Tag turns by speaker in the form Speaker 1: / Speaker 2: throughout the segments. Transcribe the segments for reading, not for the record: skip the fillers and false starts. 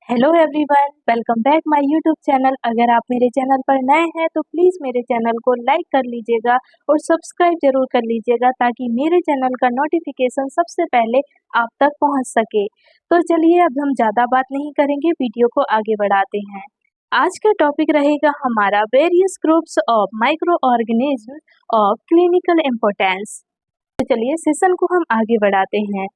Speaker 1: Hello everyone, welcome back my YouTube channel. अगर आप मेरे चैनल पर नए हैं तो प्लीज़ मेरे चैनल को लाइक कर लीजिएगा और सब्सक्राइब जरूर कर लीजिएगा ताकि मेरे चैनल का नोटिफिकेशन सबसे पहले आप तक पहुंच सके। तो चलिए अब हम ज़्यादा बात नहीं करेंगे, वीडियो को आगे बढ़ाते हैं। आज का टॉपिक रहेगा हमारा various groups of micro organism of clinical importance. तो चलिए सेशन को हम आगे बढ़ाते हैं।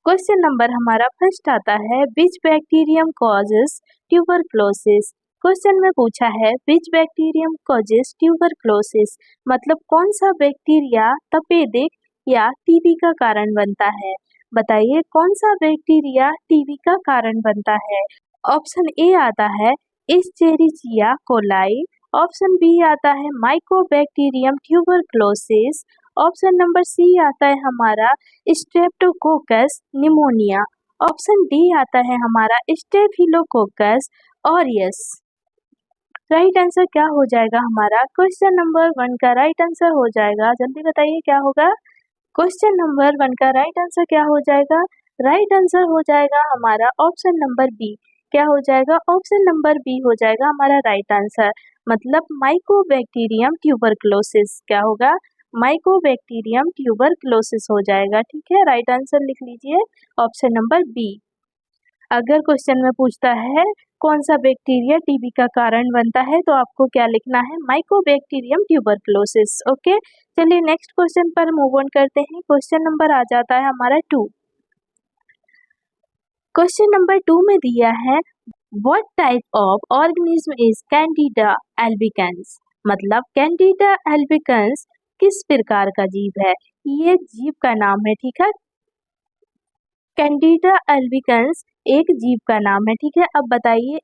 Speaker 1: क्वेश्चन नंबर हमारा फर्स्ट आता है, विच बैक्टीरियम कॉजेस ट्यूबरक्लोसिस। क्वेश्चन में पूछा है विच बैक्टीरियम कॉजेस ट्यूबरक्लोसिस, मतलब कौन सा बैक्टीरिया तपेदिक या टीबी का कारण बनता है। बताइए कौन सा बैक्टीरिया टीबी का कारण बनता है। ऑप्शन ए आता है एस्चेरिचिया कोलाई, ऑप्शन बी आता है mycobacterium tuberculosis, option number C आता है हमारा स्ट्रेप्टोकोकस निमोनिया, ऑप्शन डी आता है हमारा स्टेफिलोकोकस ऑरियस। राइट आंसर क्या हो जाएगा हमारा? क्वेश्चन नंबर 1 का राइट आंसर हो जाएगा, जल्दी बताइए क्या होगा। क्वेश्चन नंबर 1 का राइट आंसर क्या हो जाएगा? राइट आंसर हो जाएगा हमारा ऑप्शन नंबर बी। क्या हो जाएगा? ऑप्शन नंबर बी हो जाएगा हमारा राइट आंसर, मतलब माइकोबैक्टीरियम ट्यूबरक्लोसिस। क्या होगा? माइकोबैक्टीरियम ट्यूबरक्लोसिस हो जाएगा। ठीक है, राइट आंसर लिख लीजिए ऑप्शन नंबर बी। अगर क्वेश्चन में पूछता है कौन सा बैक्टीरिया टीबी का कारण बनता है तो आपको क्या लिखना है? Mycobacterium tuberculosis. ओके, चलिए नेक्स्ट क्वेश्चन पर मूव ऑन करते हैं। क्वेश्चन नंबर आ जाता है हमारा 2। क्वेश्चन नंबर 2 में दिया है what type of organism is Candida albicans, मतलब कैंडिडा एल्बिकन्स किस प्रकार का जीव है। ये जीव का नाम है, ठीक है। कैंडिडा एल्बिकन्स एक जीव का नाम है, ठीक है। अब बताइए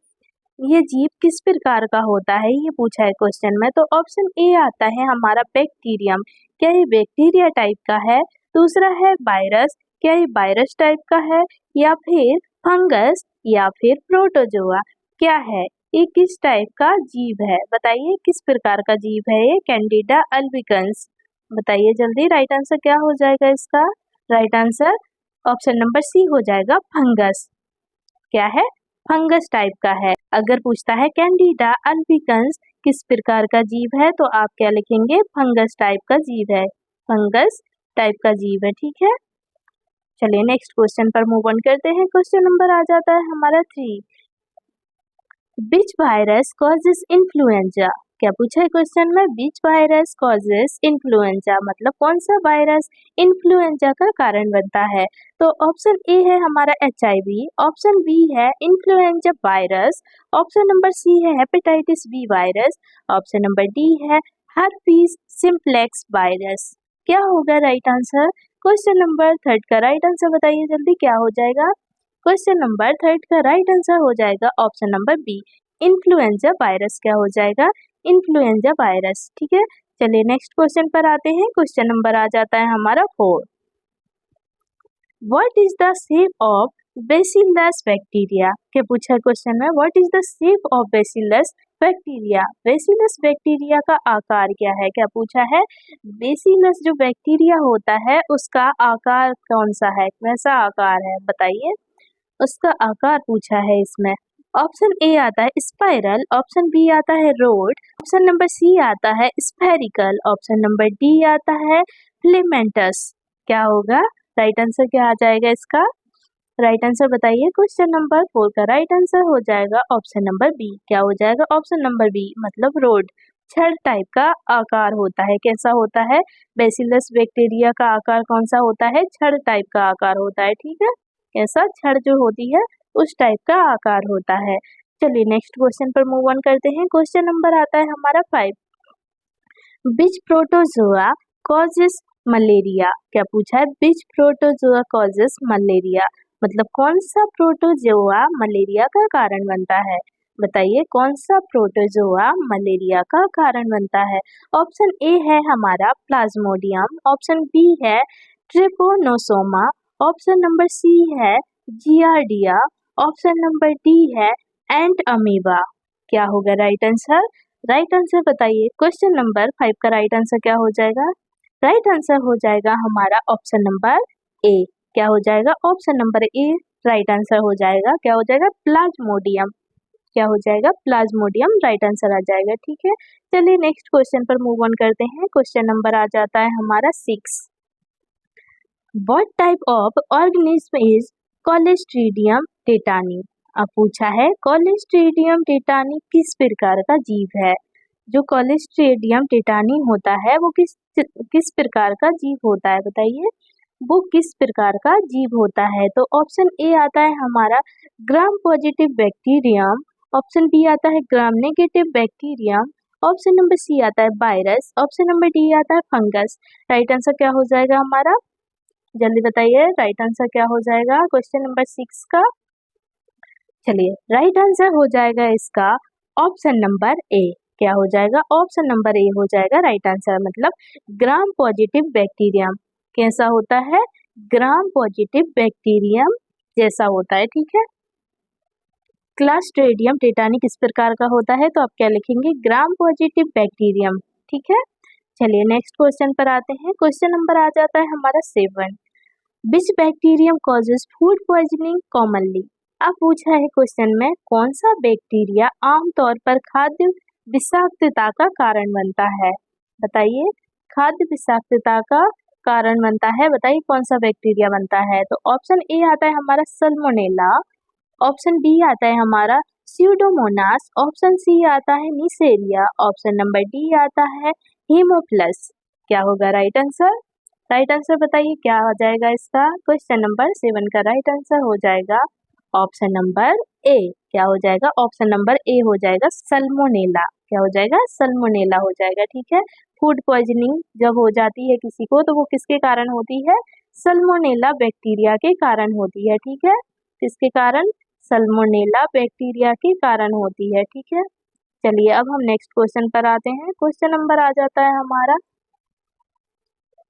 Speaker 1: ये जीव किस प्रकार का होता है, ये पूछा है क्वेश्चन में। तो ऑप्शन ए आता है हमारा बैक्टीरियम, क्या ये बैक्टीरिया टाइप का है। दूसरा है वायरस, क्या ये वायरस टाइप का है, या फिर फंगस, या फिर प्रोटोजोआ। क्या है ये, किस टाइप का जीव है? बताइए किस प्रकार का जीव है ये कैंडिडा एल्बिकन्स। बताइए जल्दी, राइट आंसर क्या हो जाएगा इसका? Right answer option number C हो जाएगा, फंगस। क्या है? फंगस टाइप का है। अगर पूछता है कैंडिडा एल्बिकन्स किस प्रकार का जीव है तो आप क्या लिखेंगे? फंगस टाइप का जीव है, फंगस टाइप का जीव है, ठीक है। चलिए नेक्स्ट क्वेश्चन पर मूव ऑन करते हैं। क्वेश्चन नंबर आ जाता है हमारा 3। विच वायरस कॉजेस इन्फ्लुएंजा। क्या पूछा है क्वेश्चन में? विच वायरस कॉजेस इन्फ्लुएंजा, मतलब कौन सा वायरस इन्फ्लुएंजा का कारण बनता है। तो ऑप्शन ए है हमारा HIV, ऑप्शन बी है influenza virus, option number C है hepatitis B virus, option number D है हर्पीस सिम्प्लेक्स वायरस। क्या होगा राइट आंसर? क्वेश्चन नंबर 3 का राइट आंसर बताइए जल्दी, क्या हो जाएगा? क्वेश्चन नंबर 3 का राइट आंसर हो जाएगा option number B, influenza virus. क्या हो जाएगा? इन्फ्लुएंजा वायरस, ठीक है। चलिए नेक्स्ट क्वेश्चन पर आते हैं। क्वेश्चन नंबर आ जाता है हमारा 4। What is the shape of bacillus bacteria. क्या पूछा है क्वेश्चन में? What is the shape of bacillus bacteria. Bacillus bacteria का आकार क्या है? क्या पूछा है? बेसिलस जो बैक्टीरिया होता है उसका आकार कौन सा है, कैसा आकार है, बताइए। उसका आकार पूछा है इसमें। ऑप्शन ए आता है स्पाइरल, ऑप्शन बी आता है रोड, ऑप्शन नंबर सी आता है स्फेरिकल, ऑप्शन नंबर डी आता है फिलेमेंटस। क्या होगा? राइट आंसर क्या आ जाएगा इसका? राइट आंसर बताइए। क्वेश्चन नंबर 4 का राइट आंसर हो जाएगा ऑप्शन नंबर बी। क्या हो जाएगा? ऑप्शन नंबर बी, मतलब रोड, छड़ टाइप का आकार होता है। कैसा होता है? बेसिलस बैक्टीरिया का आकार कौन सा होता है? छड़ टाइप का आकार होता है, ठीक है। ऐसा छड़ जो होती है उस टाइप का आकार होता है। चलिए नेक्स्ट क्वेश्चन पर मूव ऑन करते हैं। क्वेश्चन नंबर आता है हमारा 5। विच प्रोटोजोआ कॉजेस मलेरिया। क्या पूछा है? विच प्रोटोजोआ कॉजेस मलेरिया, मतलब कौन सा प्रोटोजोआ मलेरिया का कारण बनता है। बताइए कौन सा प्रोटोजोआ मलेरिया का कारण बनता है। ऑप्शन ए है हमारा प्लाज्मोडियम, ऑप्शन बी है ट्रिपोनोसोमा, ऑप्शन नंबर सी है जियार्डिया, ऑप्शन नंबर डी है एंट अमीबा। क्या होगा राइट आंसर? राइट आंसर बताइए। क्वेश्चन नंबर 5 का राइट आंसर क्या हो जाएगा? राइट आंसर हो जाएगा हमारा ऑप्शन नंबर ए। क्या हो जाएगा? ऑप्शन नंबर ए राइट आंसर हो जाएगा, क्या हो जाएगा, प्लाज्मोडियम। क्या हो जाएगा, प्लाज्मोडियम राइट आंसर आ जाएगा। ठीक है, चलिए नेक्स्ट क्वेश्चन पर मूव ऑन करते हैं। क्वेश्चन नंबर आ जाता है हमारा 6। What type of organism is Clostridium tetani. अब पूछा है कॉलेस्ट्रीडियम टेटानी किस प्रकार का जीव है। जो कॉलेस्ट्रीडियम टेटानी होता है वो किस प्रकार का जीव होता है, बताइए वो किस प्रकार का जीव होता है। तो ऑप्शन ए आता है हमारा gram positive bacterium, option B आता है gram negative bacterium, option number C आता है वायरस, ऑप्शन नंबर डी आता है फंगस। राइट आंसर क्या हो जाएगा हमारा, जल्दी बताइए राइट आंसर क्या हो जाएगा क्वेश्चन नंबर 6 का। चलिए राइट आंसर हो जाएगा इसका ऑप्शन नंबर ए। क्या हो जाएगा, ऑप्शन नंबर ए हो जाएगा राइट आंसर। मतलब ग्राम पॉजिटिव बैक्टीरियम कैसा होता है, ग्राम पॉजिटिव बैक्टीरियम जैसा होता है। ठीक है, क्लस्ट्रीडियम टेटानी किस प्रकार का होता है, तो आप क्या लिखेंगे, ग्राम पॉजिटिव बैक्टीरियम। ठीक है, चलिए नेक्स्ट क्वेश्चन पर आते हैं। क्वेश्चन नंबर आ जाता है हमारा 7। Which bacterium causes food poisoning commonly. अब पूछा है क्वेश्चन में कौन सा बैक्टीरिया आमतौर पर खाद्य विषाक्तता का कारण बनता है, बताइए खाद्य विषाक्तता का कारण बनता है, बताइए कौन सा बैक्टीरिया बनता है। तो ऑप्शन ए आता है हमारा सल्मोनेला, ऑप्शन बी आता है हमारा स्यूडोमोनास, ऑप्शन सी आता है निसेरिया, ऑप्शन नंबर डी आता है हेमोप्लस। क्या होगा राइट आंसर, राइट आंसर बताइए क्या हो जाएगा इसका। क्वेश्चन नंबर 7 का राइट आंसर हो जाएगा ऑप्शन नंबर ए। क्या हो जाएगा, ऑप्शन नंबर ए हो जाएगा सल्मोनेला। क्या हो जाएगा, सल्मोनेला हो जाएगा। ठीक है, फूड पॉइजनिंग जब हो जाती है किसी को तो वो किसके कारण होती है, सल्मोनेला बैक्टीरिया के कारण होती है। ठीक है, किसके कारण, सल्मोनेला बैक्टीरिया के कारण होती है। ठीक है, चलिए अब हम नेक्स्ट क्वेश्चन पर आते हैं। क्वेश्चन नंबर आ जाता है हमारा,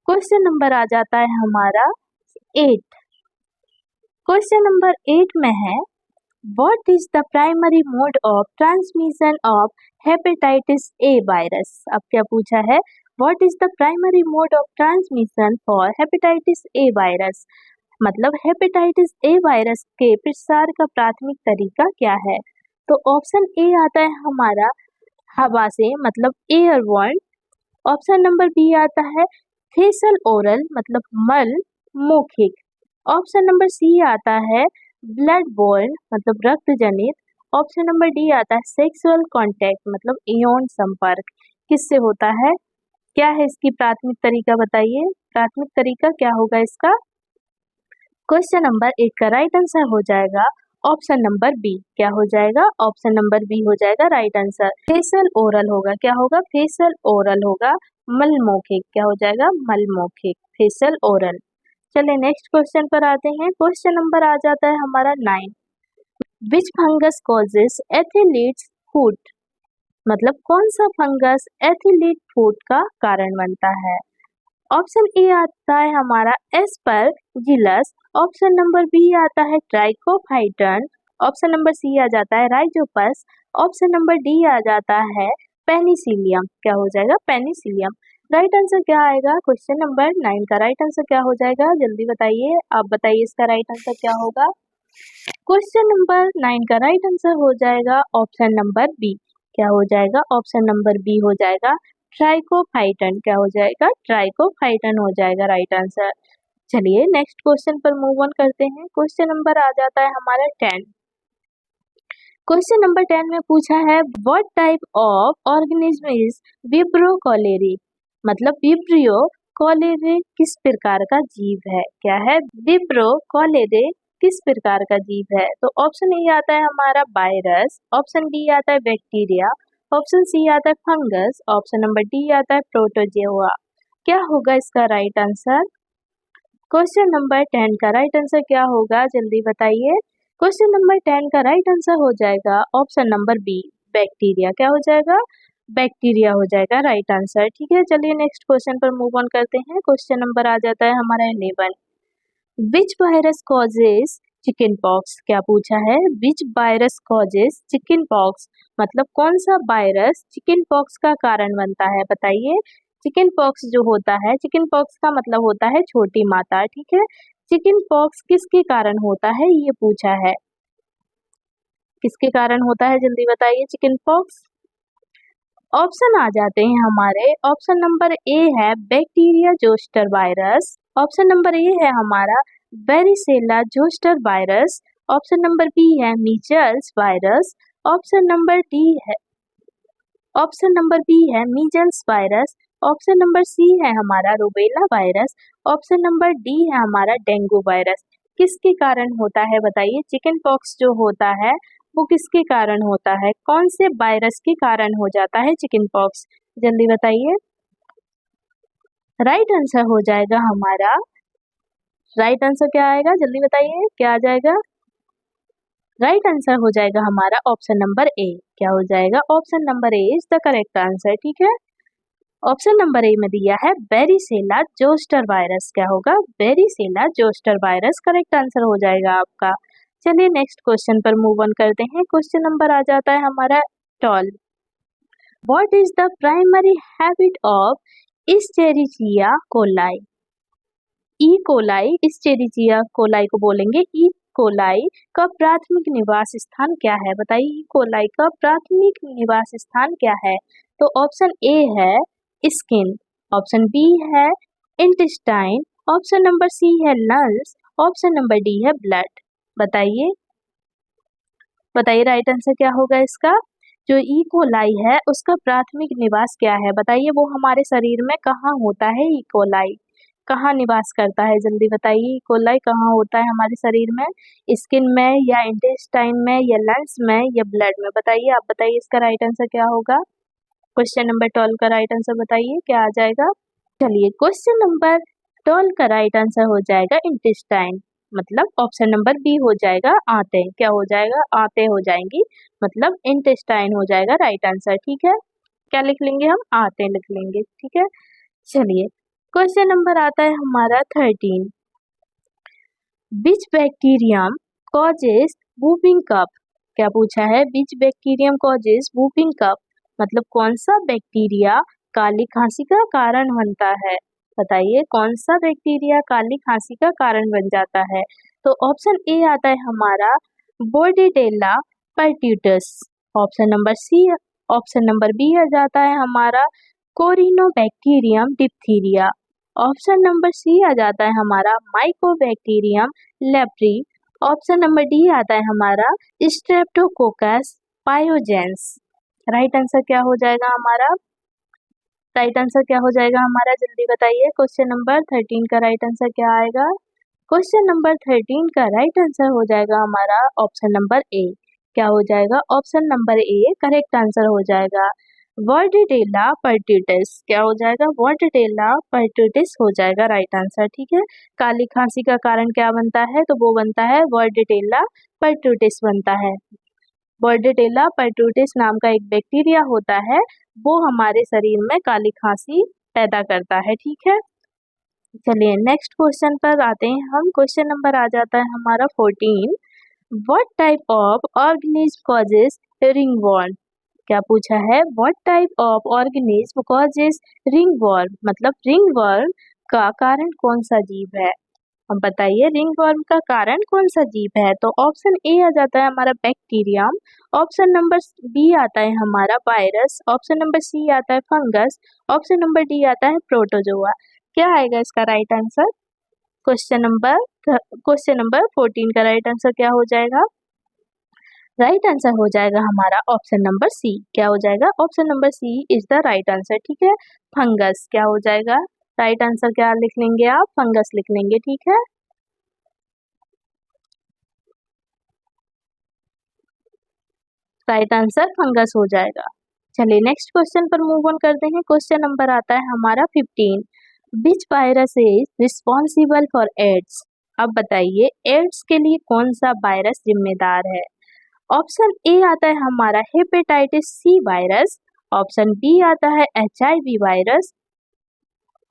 Speaker 1: क्वेश्चन नंबर आ जाता है हमारा 8। क्वेश्चन नंबर 8 में है what is the primary mode of transmission of hepatitis A virus. अब क्या पूछा है, what is the primary mode of transmission for hepatitis A virus. मतलब हेपेटाइटिस ए वायरस के प्रसार का प्राथमिक तरीका क्या है। तो ऑप्शन ए आता है हमारा हवा से, मतलब एयरबोर्न, ऑप्शन नंबर बी आता है फेसल ओरल, मतलब मल मौखिक, ऑप्शन नंबर सी आता है ब्लड बोर्न, मतलब रक्त जनित, ऑप्शन नंबर डी आता है सेक्सुअल कांटेक्ट, मतलब यौन संपर्क। किससे होता है, क्या है इसकी प्राथमिक तरीका, बताइए प्राथमिक तरीका क्या होगा इसका। क्वेश्चन नंबर 1 का राइट आंसर हो जाएगा ऑप्शन नंबर बी। क्या हो जाएगा, ऑप्शन नंबर बी हो जाएगा राइट आंसर। फेसल ओरल होगा, क्या होगा, फेसल ओरल होगा, मलमौखिक, क्या हो जाएगा, मलमौखिक, फेसल ओरल। चलिए नेक्स्ट क्वेश्चन पर आते हैं। क्वेश्चन नंबर आ जाता है हमारा 9। विच फंगस कॉजेस एथिलीट्स फूट। मतलब कौन सा फंगस एथिलीट फूट का कारण बनता है। ऑप्शन ए आता है हमारा एस्परजिलस, ऑप्शन नंबर बी आता है ट्राइकोफाइटन, ऑप्शन नंबर सी आ जाता है राइजोपस, ऑप्शन नंबर डी आ जाता है पेनिसिलियम। क्या हो जाएगा, पेनिसिलियम। राइट आंसर क्या आएगा, क्वेश्चन नंबर 9 का राइट आंसर क्या हो जाएगा, जल्दी बताइए, आप बताइए इसका राइट आंसर क्या होगा। क्वेश्चन नंबर 9 का राइट आंसर हो जाएगा ऑप्शन नंबर बी। क्या हो जाएगा, ऑप्शन नंबर बी हो जाएगा ट्राइकोफाइटन। क्या हो जाएगा, ट्राइकोफाइटन हो जाएगा राइट आंसर। चलिए नेक्स्ट क्वेश्चन पर मूव ऑन करते हैं। क्वेश्चन नंबर आ जाता है हमारा 10। क्वेश्चन नंबर 10 में पूछा है what type of organism is विब्रो cholerae. मतलब विब्रियो कॉलेरे किस प्रकार का जीव है, क्या है, विब्रो कॉलेरे किस प्रकार का जीव है। तो ऑप्शन ए आता है हमारा वायरस, ऑप्शन बी आता है बैक्टीरिया, ऑप्शन सी आता है फंगस, ऑप्शन नंबर डी आता है प्रोटोजोआ। क्या होगा इसका राइट आंसर। क्वेश्चन नंबर 10 का राइट आंसर क्या होगा, जल्दी बताइए। क्वेश्चन नंबर 10 का राइट आंसर हो जाएगा ऑप्शन नंबर बी, बैक्टीरिया। क्या हो जाएगा, बैक्टीरिया हो जाएगा राइट आंसर। ठीक है, चलिए नेक्स्ट क्वेश्चन पर मूव ऑन करते हैं। क्वेश्चन नंबर आ जाता है हमारा 11। विच वायरस कॉजेज चिकन पॉक्स। क्या पूछा है, विच वायरस कॉजेज चिकन पॉक्स। मतलब कौन सा वायरस चिकन पॉक्स का कारण बनता है, बताइए। चिकन पॉक्स जो होता है, चिकन पॉक्स का मतलब होता है छोटी माता। ठीक है, चिकन पॉक्स किसके कारण होता है, ये पूछा है। किसके कारण होता है, जल्दी बताइए। Chicken pox. ऑप्शन आ जाते हैं हमारे। ऑप्शन नंबर ए है bacteria zoster virus. Option number A है हमारा varicella zoster virus. Option number B है measles virus. Option number D है ऑप्शन नंबर बी है measles virus. Option number C है हमारा rubella virus. Option number D है हमारा डेंगू वायरस। किसके कारण होता है बताइए। चिकन पॉक्स जो होता है वो किसके कारण होता है, कौन से वायरस के कारण हो जाता है चिकन पॉक्स, जल्दी बताइए। राइट आंसर हो जाएगा हमारा। राइट आंसर क्या आएगा, जल्दी बताइए क्या आ जाएगा। राइट आंसर हो जाएगा हमारा ऑप्शन नंबर ए। क्या हो जाएगा, option number A is the correct answer. ठीक है, ऑप्शन नंबर ए में दिया है वेरिसेला जोस्टर वायरस। क्या होगा, varicella zoster virus correct answer हो जाएगा आपका। चलिए नेक्स्ट क्वेश्चन पर मूव ऑन करते हैं। क्वेश्चन नंबर आ जाता है हमारा 12। What is the primary habit of Escherichia coli. E coli, Escherichia coli को बोलेंगे ई कोलाई का प्राथमिक निवास स्थान क्या है, बताइए ई कोलाई का प्राथमिक निवास स्थान क्या है। तो ऑप्शन ए है स्किन, ऑप्शन बी है इंटेस्टाइन, ऑप्शन नंबर सी है लंग्स, ऑप्शन नंबर डी है ब्लड। बताइए बताइए राइट आंसर क्या होगा इसका। जो ई कोलाई है उसका प्राथमिक निवास क्या है, बताइए वो हमारे शरीर में कहाँ होता है। ई कोलाई कहाँ निवास करता है, जल्दी बताइए। ई कोलाई कहाँ होता है हमारे शरीर में, स्किन में या इंटेस्टाइन में या लंग्स में या ब्लड में, बताइए। आप बताइए इसका राइट आंसर क्या होगा। क्वेश्चन नंबर 12 का राइट आंसर बताइए क्या आ जाएगा। चलिए क्वेश्चन नंबर 12 का राइट आंसर हो जाएगा इंटेस्टाइन, मतलब ऑप्शन नंबर बी हो जाएगा आंतें। क्या हो जाएगा, आंतें हो जाएंगी, मतलब इंटेस्टाइन हो जाएगा राइट आंसर। ठीक है, क्या लिख लेंगे हम, आंतें लिख लेंगे। ठीक है, चलिए क्वेश्चन नंबर आता है हमारा 13। विच बैक्टीरियम कॉजेज वूपिंग कफ। क्या पूछा है, विच बैक्टीरियम कॉजेज वूपिंग कफ, मतलब कौन सा बैक्टीरिया काली खांसी का कारण बनता है, बताइए कौन सा बैक्टीरिया काली खांसी का कारण बन जाता है। तो ऑप्शन ए आता है हमारा Bordetella pertussis. Option number C, option number B आ जाता है हमारा Corynebacterium diphtheriae. Option number C आ जाता है हमारा Mycobacterium leprae. Option number D आता है हमारा स्ट्रेप्टोकोकस पायोजेंस। राइट आंसर क्या हो जाएगा हमारा, राइट आंसर क्या हो जाएगा हमारा, जल्दी बताइए। क्वेश्चन नंबर 13 का राइट आंसर क्या आएगा। क्वेश्चन नंबर 13 का राइट आंसर हो जाएगा हमारा ऑप्शन नंबर ए। क्या हो जाएगा, option number A correct answer हो जाएगा। वर्डिडेला परट्यूटिस, क्या हो जाएगा, वर्डिडेला परट्यूटिस हो जाएगा राइट आंसर। ठीक है, काली खांसी का कारण क्या बनता है, तो वो बनता है वर्डिडेला परट्यूटिस बनता है। वर्डिडेला परट्यूटिस नाम का एक बैक्टीरिया होता है, वो हमारे शरीर में काली खांसी पैदा करता है। ठीक है, चलिए नेक्स्ट क्वेश्चन पर आते हैं हम। क्वेश्चन नंबर आ जाता है हमारा 14। What type of organism causes ringworm. क्या पूछा है, what type of organism causes ringworm, मतलब रिंगवॉर्म का कारण कौन सा जीव है। अब बताइए रिंगवॉर्म का कारण कौन सा जीव है। तो ऑप्शन ए आ जाता है हमारा बैक्टीरियम, ऑप्शन नंबर बी आता है हमारा वायरस, ऑप्शन नंबर सी आता है फंगस, ऑप्शन नंबर डी आता है प्रोटोजोआ। क्या आएगा इसका राइट आंसर। क्वेश्चन नंबर 14 का राइट आंसर क्या हो जाएगा। राइट आंसर हो जाएगा हमारा ऑप्शन नंबर सी। क्या हो जाएगा, option number C is the right answer. ठीक है, फंगस क्या हो जाएगा, राइट आंसर क्या लिख लेंगे आप, फंगस लिख लेंगे। ठीक है, राइट आंसर फंगस हो जाएगा। चलिए नेक्स्ट क्वेश्चन पर मूव ऑन करते हैं। क्वेश्चन नंबर आता है हमारा 15। Which virus is responsible for AIDS. अब बताइए एड्स के लिए कौन सा वायरस जिम्मेदार है। ऑप्शन ए आता है हमारा hepatitis C virus, option B आता है HIV वायरस,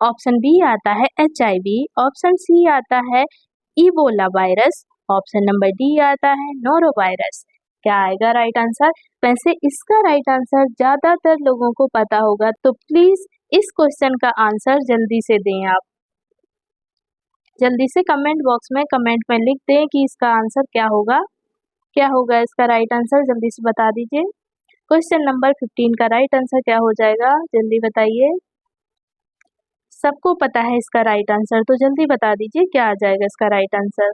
Speaker 1: ऑप्शन बी आता है HIV, ऑप्शन सी आता है Ebola virus, option number D आता है नोरो वायरस। क्या आएगा राइट आंसर। वैसे इसका राइट आंसर ज्यादातर लोगों को पता होगा, तो प्लीज इस क्वेश्चन का आंसर जल्दी से दें आप। जल्दी से कमेंट बॉक्स में कमेंट में लिख दें कि इसका आंसर क्या होगा इसका राइट आंसर, जल्दी से बता दीजिए। क्वेश्चन नंबर 15 का राइट आंसर क्या हो जाएगा, जल्दी बताइए। सबको पता है इसका राइट आंसर, तो जल्दी बता दीजिए क्या आ जाएगा इसका राइट आंसर।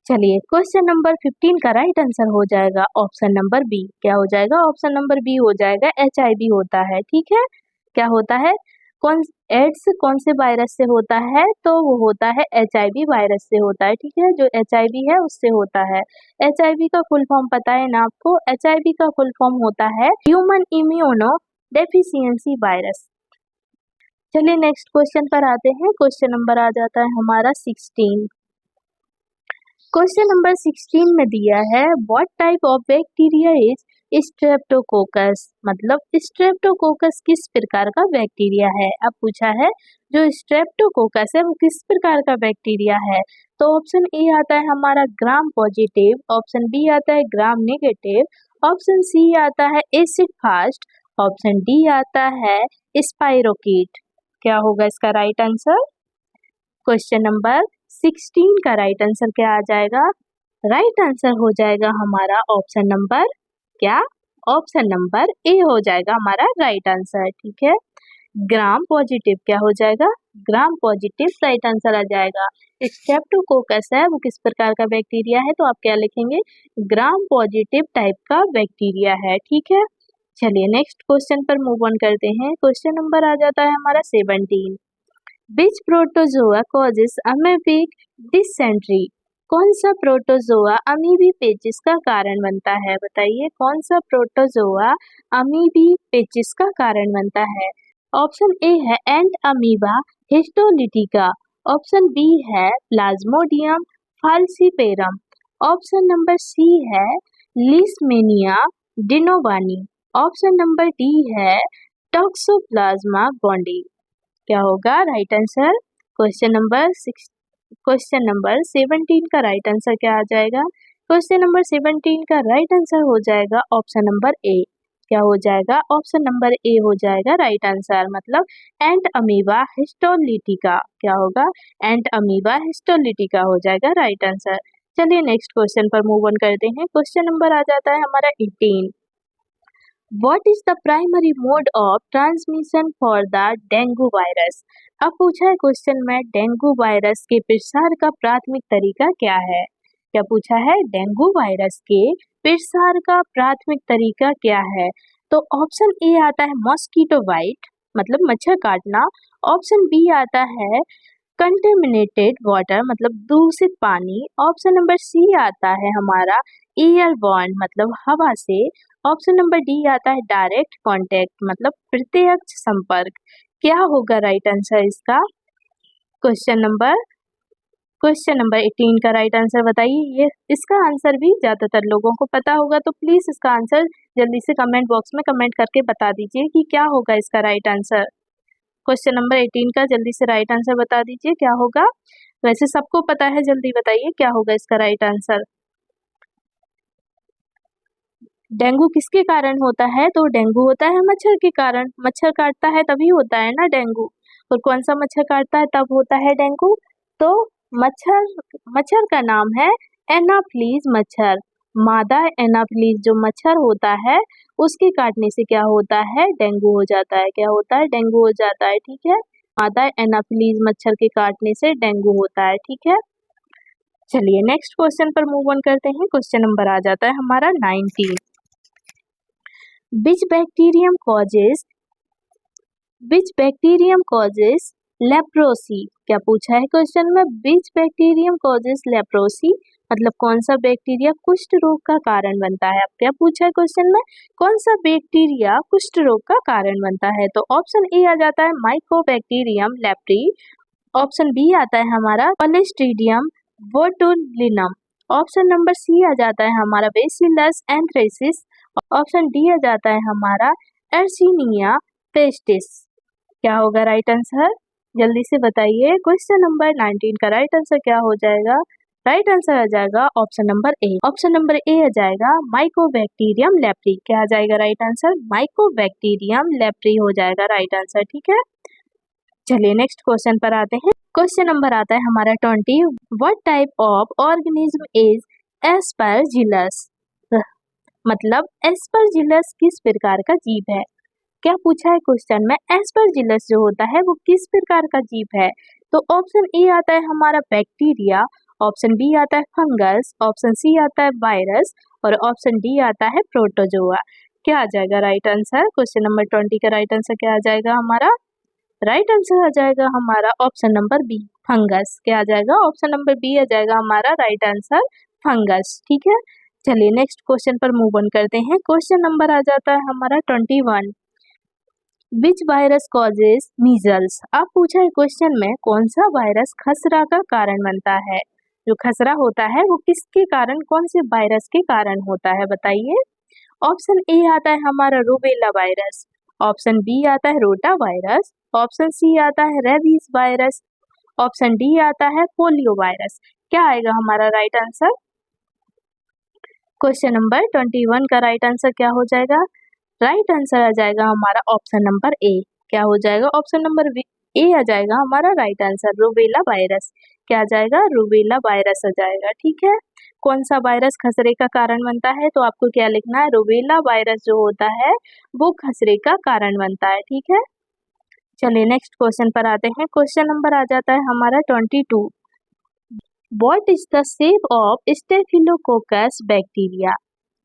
Speaker 1: चलिए, क्वेश्चन नंबर 15 का राइट आंसर हो जाएगा ऑप्शन नंबर बी। क्या हो जाएगा, ऑप्शन नंबर बी हो जाएगा, HIV होता है। ठीक है, क्या होता है, एड्स कौन से वायरस से होता है, तो वो होता है HIV वायरस से होता है। ठीक है, जो HIV है उससे होता है। HIV का फुल फॉर्म पता है ना आपको, HIV का फुल फॉर्म होता है ह्यूमन इम्यूनो डेफिशिएंसी वायरस। चलिए नेक्स्ट क्वेश्चन पर आते हैं। क्वेश्चन नंबर आ जाता है हमारा 16। क्वेश्चन नंबर 16 में दिया है what type of bacteria is Streptococcus, मतलब स्ट्रेप्टोकोकस किस प्रकार का बैक्टीरिया है। अब पूछा है जो स्ट्रेप्टोकोकस है वो किस प्रकार का बैक्टीरिया है, तो ऑप्शन ए आता है हमारा ग्राम पॉजिटिव, ऑप्शन बी आता है ग्राम नेगेटिव, ऑप्शन सी आता है एसिड फास्ट, ऑप्शन डी आता है स्पाइरोकीट। क्या होगा इसका राइट आंसर। क्वेश्चन नंबर 16 का राइट आंसर क्या आ जाएगा, राइट आंसर हो जाएगा हमारा ऑप्शन नंबर क्या, ऑप्शन नंबर ए हो जाएगा हमारा राइट आंसर। ठीक है, ग्राम पॉजिटिव क्या हो जाएगा, ग्राम पॉजिटिव राइट आंसर आ जाएगा। स्ट्रेप्टोकोकस है वो किस प्रकार का बैक्टीरिया है, तो आप क्या लिखेंगे, ग्राम पॉजिटिव टाइप का बैक्टीरिया है। ठीक है, चलिए नेक्स्ट क्वेश्चन पर मूव ऑन करते हैं। क्वेश्चन नंबर आ जाता है हमारा 17। Which protozoa causes amoebic dysentery? कौन सा प्रोटोजोआ अमीबी पेचिस का कारण बनता है, बताइए कौन सा प्रोटोजोआ अमीबी पेचिस का कारण बनता है। ऑप्शन ए है Entamoeba histolytica, option B है plasmodium falciparum, option number C है leishmania donovani, option number D है टॉक्सोप्लाज्मा गोंडी। क्या होगा राइट आंसर। क्वेश्चन नंबर 17 का राइट आंसर क्या आ जाएगा, क्वेश्चन नंबर 17 का राइट आंसर हो जाएगा ऑप्शन नंबर ए। क्या हो जाएगा, ऑप्शन नंबर ए हो जाएगा राइट आंसर, मतलब एंट अमीबा हिस्टोलिटिका। क्या होगा, एंट अमीबा हिस्टोलिटिका हो जाएगा राइट आंसर। चलिए नेक्स्ट क्वेश्चन पर मूव ऑन करते हैं। क्वेश्चन नंबर आ जाता है हमारा 18। What is the primary mode of transmission for the dengue virus. अब पूछा है क्वेश्चन में डेंगू वायरस के प्रसार का प्राथमिक तरीका क्या है। क्या पूछा है, डेंगू वायरस के प्रसार का प्राथमिक तरीका क्या है, तो ऑप्शन ए आता है मॉस्किटो बाइट, मतलब मच्छर काटना, ऑप्शन बी आता है कंटेमिनेटेड वाटर, मतलब दूषित पानी, ऑप्शन नंबर सी आता है हमारा एयरबॉर्न, मतलब हवा से, ऑप्शन नंबर डी आता है डायरेक्ट कांटेक्ट, मतलब प्रत्यक्ष संपर्क। क्या होगा राइट आंसर इसका। क्वेश्चन नंबर 18 का राइट आंसर बताइए। ये इसका आंसर भी ज्यादातर लोगों को पता होगा, तो प्लीज इसका आंसर जल्दी से कमेंट बॉक्स में कमेंट करके बता दीजिए कि क्या होगा इसका राइट आंसर। क्वेश्चन नंबर 18 का जल्दी से राइट आंसर बता दीजिए क्या होगा। वैसे सबको पता है, जल्दी बताइए क्या होगा इसका राइट आंसर। डेंगू किसके कारण होता है, तो डेंगू होता है मच्छर के कारण, मच्छर काटता है तभी होता है ना डेंगू। और कौन सा मच्छर काटता है तब होता है डेंगू, तो मच्छर का नाम है एनाफ्लीज मच्छर। मादा एनाफ्लीज जो मच्छर होता है उसके काटने से क्या होता है, डेंगू हो जाता है। क्या होता है, डेंगू हो जाता है। ठीक है, मादा एनाफ्लीज मच्छर के काटने से डेंगू होता है। ठीक है, चलिए नेक्स्ट क्वेश्चन पर मूव ऑन करते हैं। क्वेश्चन नंबर आ जाता है हमारा 19। Which bacterium causes leprosy? क्या पूछा है क्वेश्चन में, which bacterium causes leprosy, मतलब कौन सा बैक्टीरिया कुष्ठ रोग का कारण बनता है। अब क्या पूछा है क्वेश्चन में, कौन सा बैक्टीरिया कुष्ठ रोग का कारण बनता है, तो ऑप्शन ए आ जाता है माइकोबैक्टीरियम लेप्री, ऑप्शन बी आता है हमारा Clostridium botulinum, option number C आ जाता है हमारा बेसिलस एंथ्रेसिस, ऑप्शन डी आ जाता है हमारा एर्सिनिया पेस्टिस। क्या होगा राइट आंसर, जल्दी से बताइए। क्वेश्चन नंबर 19 का राइट आंसर क्या हो जाएगा, राइट आंसर आ जाएगा option number A. Option number A आ जाएगा माइकोबैक्टीरियम लेप्री। क्या आ जाएगा राइट आंसर, माइकोबैक्टीरियम लेप्री हो जाएगा राइट आंसर। ठीक है, चलिए नेक्स्ट क्वेश्चन पर आते हैं। क्वेश्चन नंबर आता है हमारा 20। What type of organism is Aspergillus? मतलब एस्परजिलस किस प्रकार का जीव है? क्या पूछा है क्वेश्चन में, एस्परजिलस जो होता है वो किस प्रकार का जीव है? तो ऑप्शन ए आता है हमारा बैक्टीरिया, ऑप्शन बी आता है फंगस, ऑप्शन सी आता है वायरस और ऑप्शन डी आता है प्रोटोजोआ। क्या आ जाएगा राइट आंसर? क्वेश्चन नंबर 20 का राइट आंसर क्या आ जाएगा हमारा? राइट आंसर आ जाएगा हमारा ऑप्शन नंबर बी, फंगस। क्या आ जाएगा? ऑप्शन नंबर बी आ जाएगा हमारा राइट आंसर, फंगस। ठीक है, चलिए नेक्स्ट क्वेश्चन पर मूव ऑन करते हैं। क्वेश्चन नंबर आ जाता है हमारा 21। विच वायरस कॉजेज मीजल्स? आप पूछा है क्वेश्चन में कौन सा वायरस खसरा का कारण बनता है? जो खसरा होता है वो किसके कारण, कौन से वायरस के कारण होता है बताइए। ऑप्शन ए आता है हमारा रूबेला वायरस, ऑप्शन बी आता है रोटा वायरस, ऑप्शन सी आता है रेबीज वायरस, ऑप्शन डी आता है पोलियो वायरस। क्या आएगा हमारा राइट आंसर? क्वेश्चन नंबर 21 का राइट आंसर क्या हो जाएगा? राइट आंसर आ जाएगा हमारा ऑप्शन नंबर ए। क्या हो जाएगा? ऑप्शन नंबर ए आ जाएगा हमारा राइट आंसर, रूबेला वायरस। क्या आ जाएगा? रूबेला वायरस आ जाएगा। ठीक है, कौन सा वायरस खसरे का कारण बनता है? तो आपको क्या लिखना है, रूबेला वायरस जो होता है वो खसरे का कारण बनता है। ठीक है, चलिए नेक्स्ट क्वेश्चन पर आते हैं। क्वेश्चन नंबर आ जाता है हमारा 22। What is the shape of staphylococcus bacteria?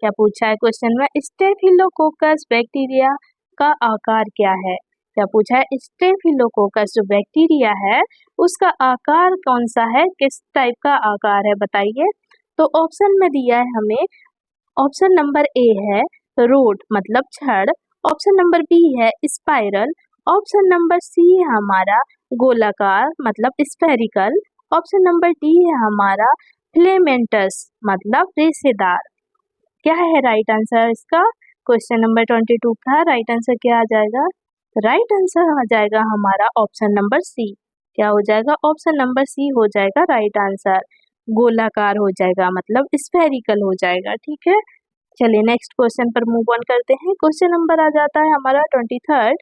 Speaker 1: क्या पूछा है क्वेश्चन में, स्टेफिलोकोकस बैक्टीरिया का आकार क्या है? क्या पूछा है, स्टेफिलोकोकस जो बैक्टीरिया है उसका आकार कौन सा है, किस टाइप का आकार है बताइए। तो ऑप्शन में दिया है हमें, ऑप्शन नंबर ए है रोड मतलब छड़, ऑप्शन नंबर बी है स्पाइरल, ऑप्शन नंबर सी है हमारा गोलाकार मतलब स्फेरिकल, ऑप्शन नंबर डी है हमारा फिलेमेंटस मतलब रेशेदार। क्या है राइट आंसर इसका? क्वेश्चन नंबर 22 का राइट आंसर क्या आ जाएगा? राइट आंसर आ जाएगा हमारा ऑप्शन नंबर सी। क्या हो जाएगा? ऑप्शन नंबर सी हो जाएगा राइट आंसर, गोलाकार हो जाएगा मतलब स्फेरिकल हो जाएगा। ठीक है, चलिए नेक्स्ट क्वेश्चन पर मूव ऑन करते हैं। क्वेश्चन नंबर आ जाता है हमारा 23।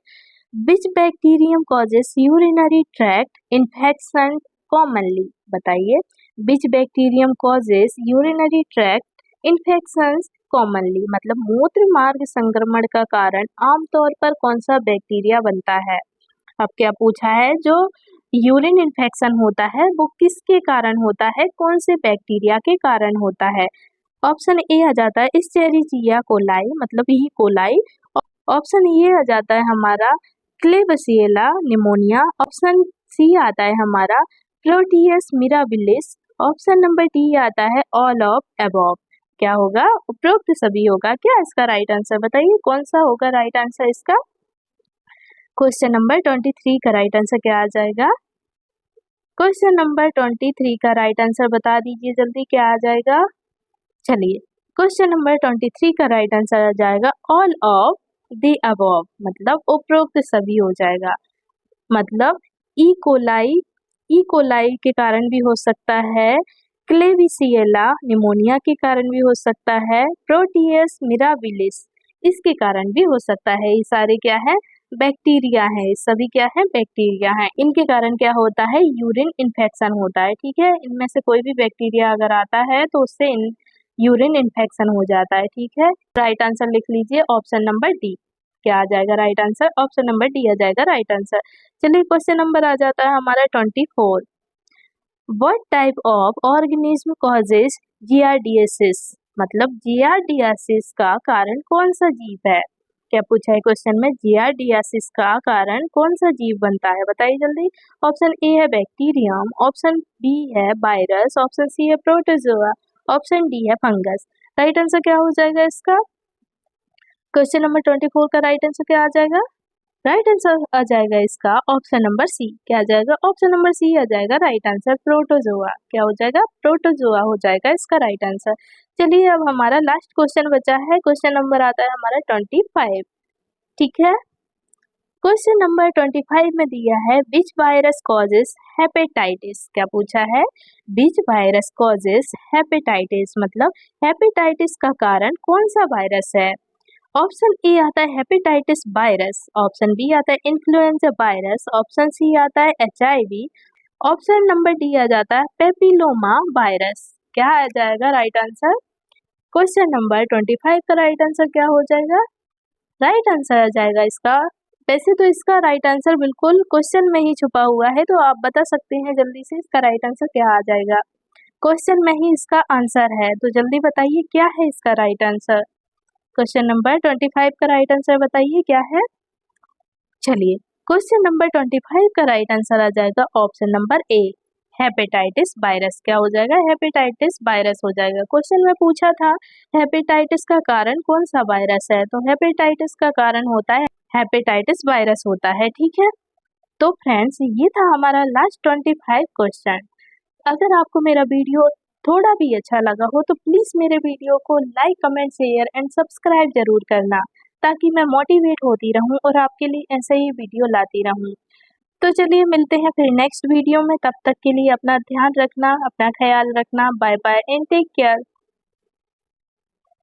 Speaker 1: Which bacterium causes urinary tract infection commonly? बताइए, which bacterium causes urinary tract infections commonly मतलब मूत्र मार्ग संक्रमण का कारण आमतौर पर कौन सा बैक्टीरिया बनता है? अब क्या पूछा है, जो यूरिन इन्फेक्शन होता है वो किसके कारण होता है, कौन से बैक्टीरिया के कारण होता है? ऑप्शन ए आ जाता है एस्चेरिचिया कोलाई मतलब ई कोलाई, ऑप्शन ए आ जाता है हमारा क्लेबसिएला निमोनिया, ऑप्शन सी आता है हमारा Proteus mirabilis, option number D आता है ऑल ऑफ अबव। क्या होगा? उपरोक्त सभी होगा। क्या इसका राइट आंसर बताइए, कौन सा होगा राइट आंसर इसका? क्वेश्चन नंबर 23 का राइट आंसर क्या आ जाएगा? क्वेश्चन नंबर 23 का राइट आंसर बता दीजिए जल्दी, क्या आ जाएगा? चलिए, क्वेश्चन नंबर 23 का राइट आंसर आ जाएगा ऑल ऑफ द अबव मतलब उपरोक्त सभी हो जाएगा। मतलब ई कोलाई के कारण भी हो सकता है, क्लेबिसिएला निमोनिया के कारण भी हो सकता है, प्रोटियस मिराबिलिस इसके कारण भी हो सकता है। ये सारे क्या है? बैक्टीरिया है, सभी क्या है? बैक्टीरिया है। इनके कारण क्या होता है? यूरिन इन्फेक्शन होता है। ठीक है, इनमें से कोई भी बैक्टीरिया अगर आता है तो उससे यूरिन इन्फेक्शन हो जाता है। ठीक है, राइट आंसर लिख लीजिए ऑप्शन नंबर डी। क्या आ जाएगा right answer? Option number D आ जाएगा राइट आंसर। चलिए क्वेश्चन नंबर आ जाता है हमारा 24। What type of organism causes giardiasis मतलब जियार्डियासिस का कारण कौन सा जीव है? क्या पूछा है क्वेश्चन में, जियार्डियासिस का कारण कौन सा जीव बनता है बताइए जल्दी। ऑप्शन ए है बैक्टीरियम, ऑप्शन बी है वायरस, ऑप्शन सी है प्रोटोजोआ, ऑप्शन डी है फंगस। राइट आंसर क्या हो जाएगा इसका? क्वेश्चन नंबर 24 का राइट आंसर क्या आ जाएगा? राइट आंसर आ जाएगा इसका ऑप्शन नंबर सी। क्या आ जाएगा? ऑप्शन नंबर सी आ जाएगा राइट आंसर, प्रोटोजोआ। क्या हो जाएगा? प्रोटोजोआ हो जाएगा इसका राइट आंसर। चलिए अब हमारा लास्ट क्वेश्चन बचा है। क्वेश्चन नंबर आता है हमारा 25। ठीक है, क्वेश्चन नंबर 25 में दिया है विच वायरस कॉजेस हेपेटाइटिस। क्या पूछा है? विच वायरस कॉजेस हेपेटाइटिस मतलब हेपेटाइटिस का कारण कौन सा वायरस है? ऑप्शन ए आता है हेपेटाइटिस वायरस, ऑप्शन बी आता है इन्फ्लुएंजा वायरस, ऑप्शन सी आता है एचआईवी, ऑप्शन नंबर डी आ जाता है पेपिलोमा वायरस। क्या आ जाएगा राइट आंसर? क्वेश्चन नंबर 25 का राइट आंसर क्या हो जाएगा? राइट आंसर आ जाएगा इसका, वैसे तो इसका राइट आंसर बिल्कुल क्वेश्चन में ही छुपा हुआ है, तो आप बता सकते हैं जल्दी से इसका राइट आंसर क्या आ जाएगा। क्वेश्चन में ही इसका आंसर है, तो जल्दी बताइए क्या है इसका राइट आंसर। क्वेश्चन नंबर 25 का राइट आंसर बताइए क्या है। चलिए, क्वेश्चन नंबर 25 का राइट आंसर आ जाएगा ऑप्शन नंबर ए, हेपेटाइटिस वायरस। क्या हो जाएगा? हेपेटाइटिस वायरस हो जाएगा। क्वेश्चन में पूछा था हेपेटाइटिस का कारण कौन सा वायरस है, तो हेपेटाइटिस का कारण होता है हेपेटाइटिस वायरस होता है। ठीक है, तो फ्रेंड्स ये था हमारा लास्ट 25 क्वेश्चन। अगर आपको मेरा वीडियो थोड़ा भी अच्छा लगा हो तो प्लीज़ मेरे वीडियो को like, comment, share and subscribe जरूर करना, ताकि मैं मोटिवेट होती रहूं और आपके लिए ऐसे ही वीडियो लाती रहूं। तो चलिए मिलते हैं फिर नेक्स्ट वीडियो में, तब तक के लिए अपना ध्यान रखना, अपना ख्याल रखना। Bye bye and take care.